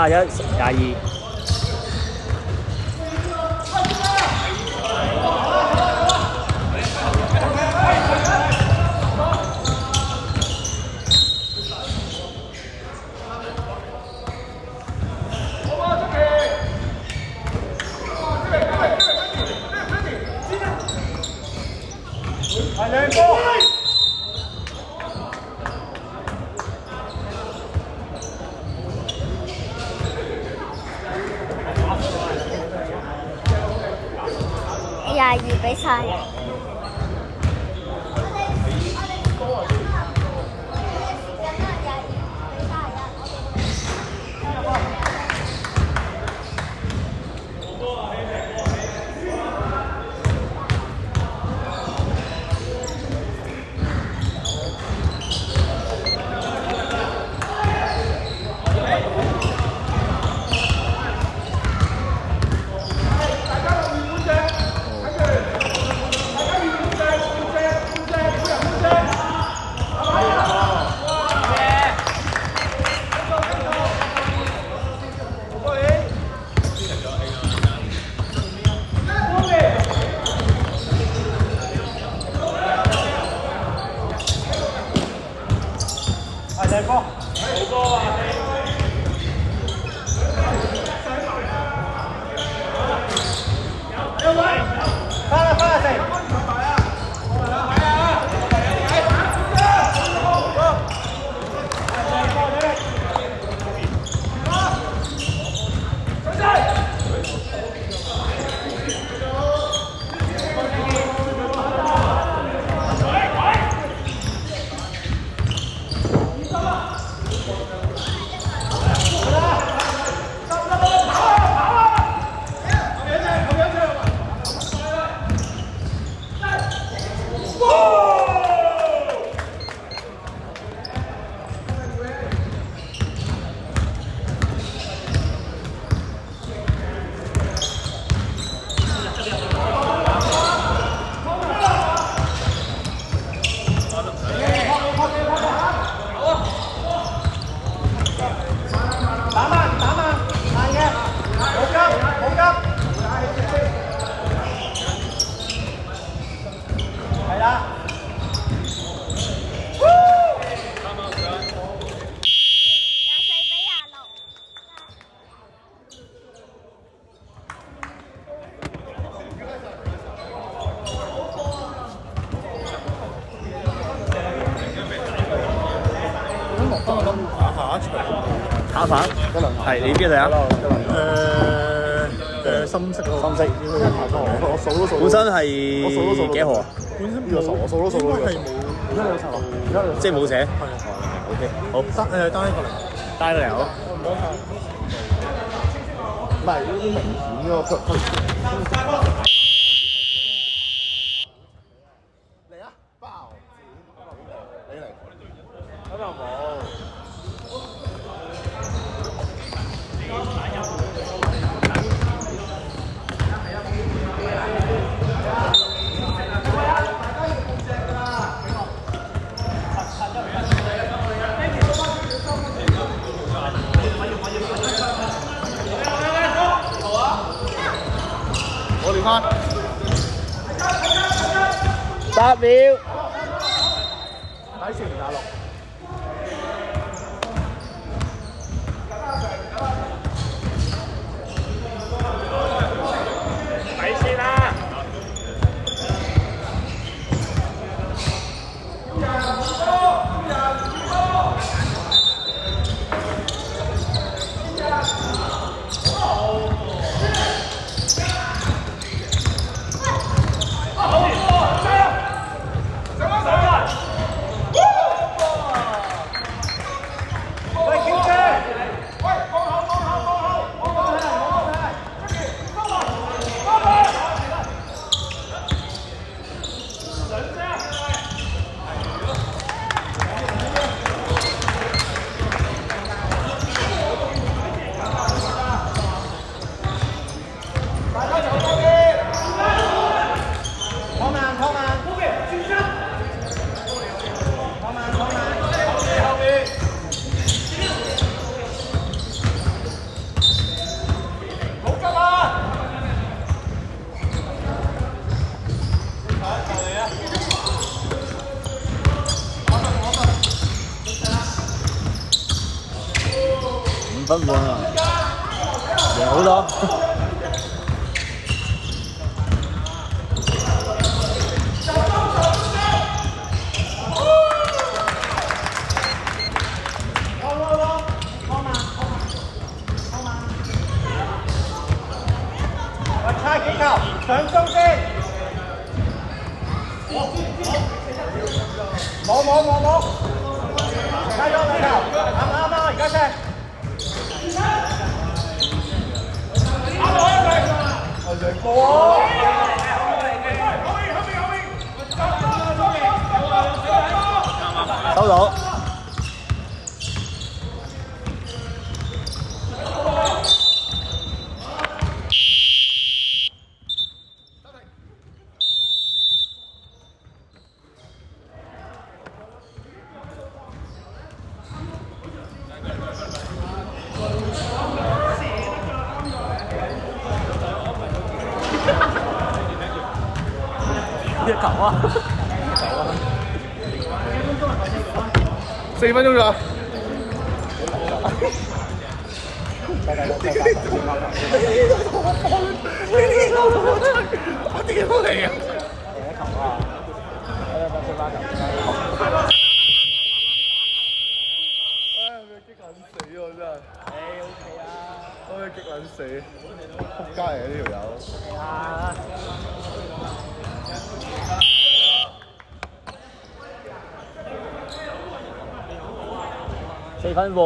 31-22。22比30。炒飯係你邊隊啊？深色深色。我數都數。本身係幾號啊？本身我數都數到。係冇，而家有查落，而家有。即係冇寫。係。OK， 好。單一個零。單一個零好。唔係呢啲明顯嗰個嚟啊！爆！你嚟。咁又冇。我哋翻8秒。打4打6。睇先啦。分半啊，贏好多。差幾球，上中先。冇，加咗兩球，啱啊，而家先。收到。一球啊！4分鐘咋？我點嚟啊？一球啊！激撚死喎真係！OK 啊！我激撚死，仆街嚟嘅呢條友。啊！4分半。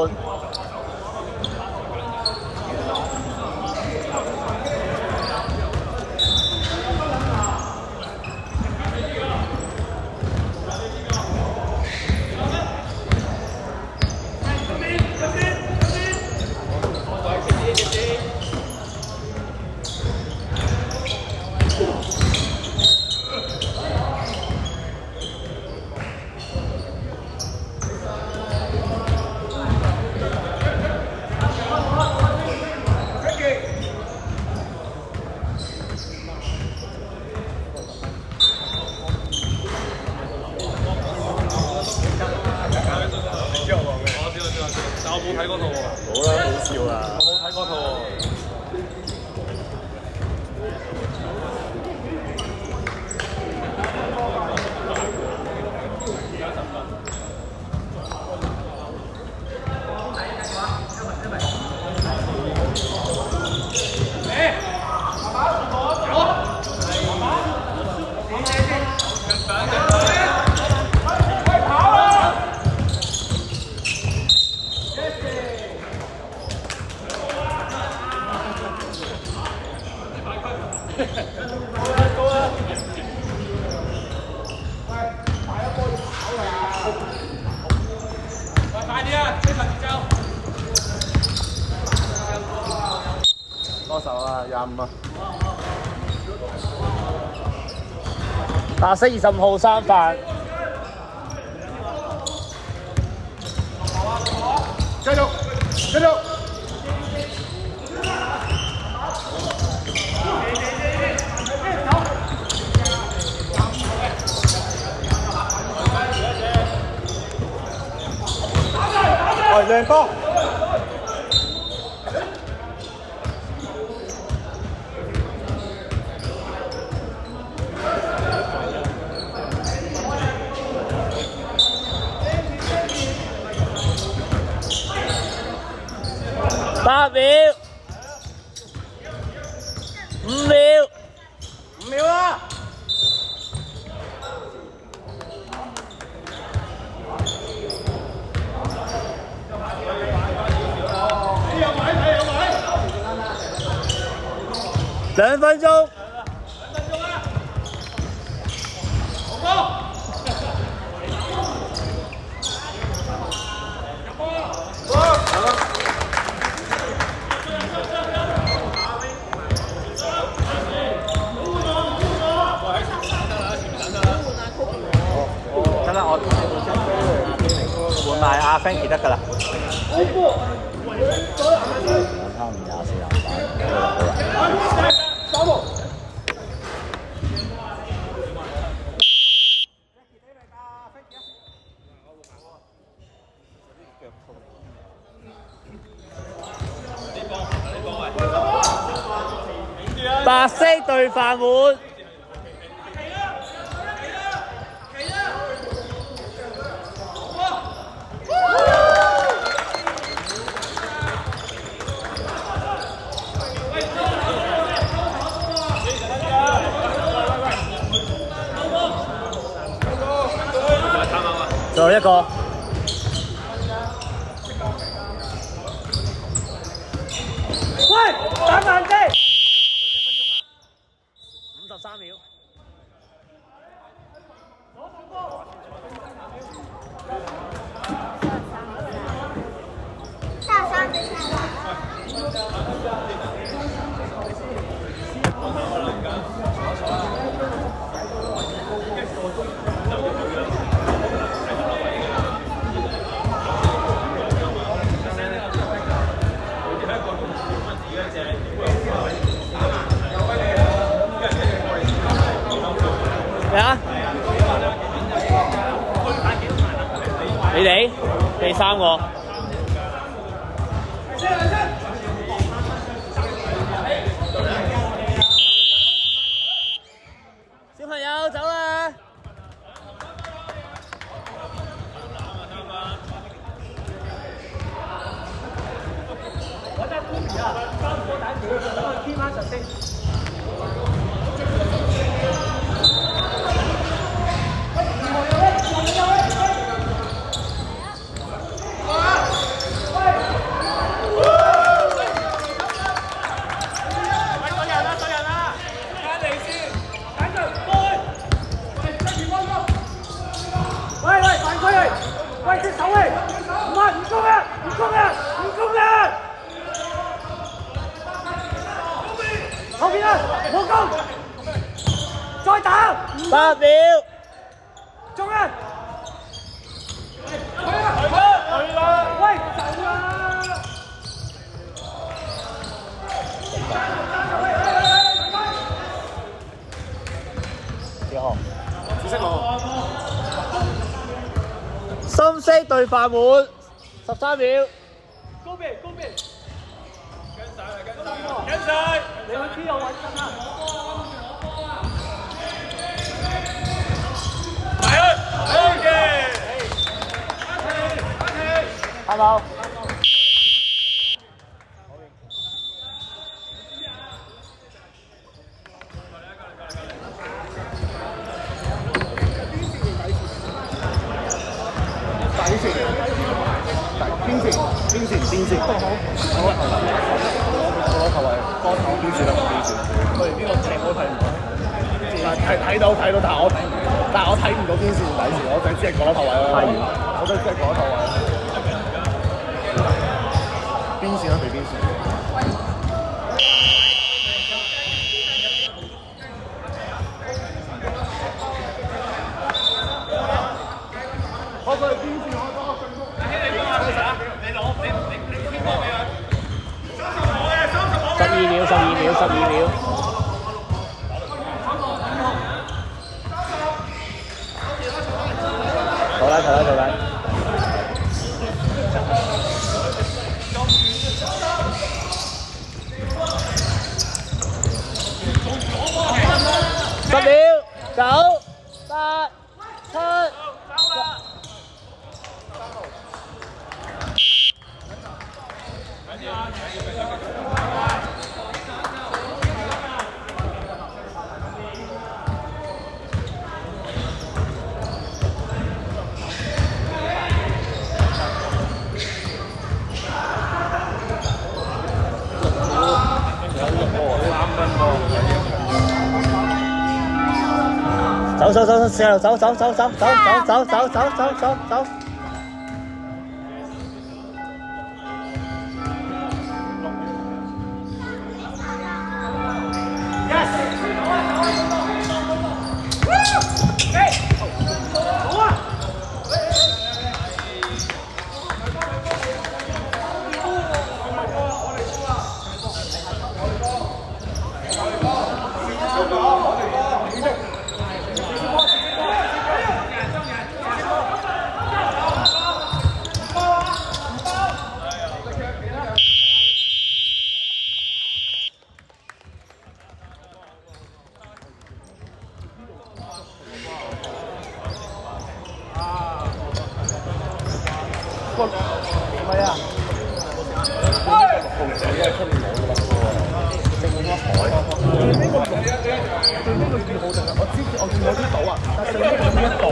但我冇睇嗰套喎。好啦，好笑啊！我冇睇嗰套喎。多手啊，25啊！白色25號三飯。繼續。亮波。8秒，5秒，5秒啦！2分鐘。換埋阿 Frankie 得㗎啦。差唔多24籃板。白色對飯碗。最後一個。喂，打慢啲。53秒。咩啊？你哋第三個。小朋友走啦！我在鋪面啊，三個蛋條，等我傾翻實先。喂，隻手嚟！唔係唔攻啊！唔攻啊！唔攻啊！後邊啊！冇攻！再打！8秒！中啊！去啦！喂，走啦！幾號？紫色號。深色對飯碗，13秒。高邊，跟晒，你去邊度揾身啊？埋去 ，OK。啱冇？邊線，好，我攞頭位，幫手邊線啦，邊線。喂，呢個踢我睇唔到，睇到，但我睇唔到邊線底線，我就只係講頭位咯。我都只係講頭位。邊線啦，俾邊線。我佢邊線我多進攻。12秒，投籃。10秒，9、8、7。走。係咪啊？紅字因為出面冇㗎啦，正咗海。最尾個2號就係我知我見到啲島啊，但係最尾佢一度。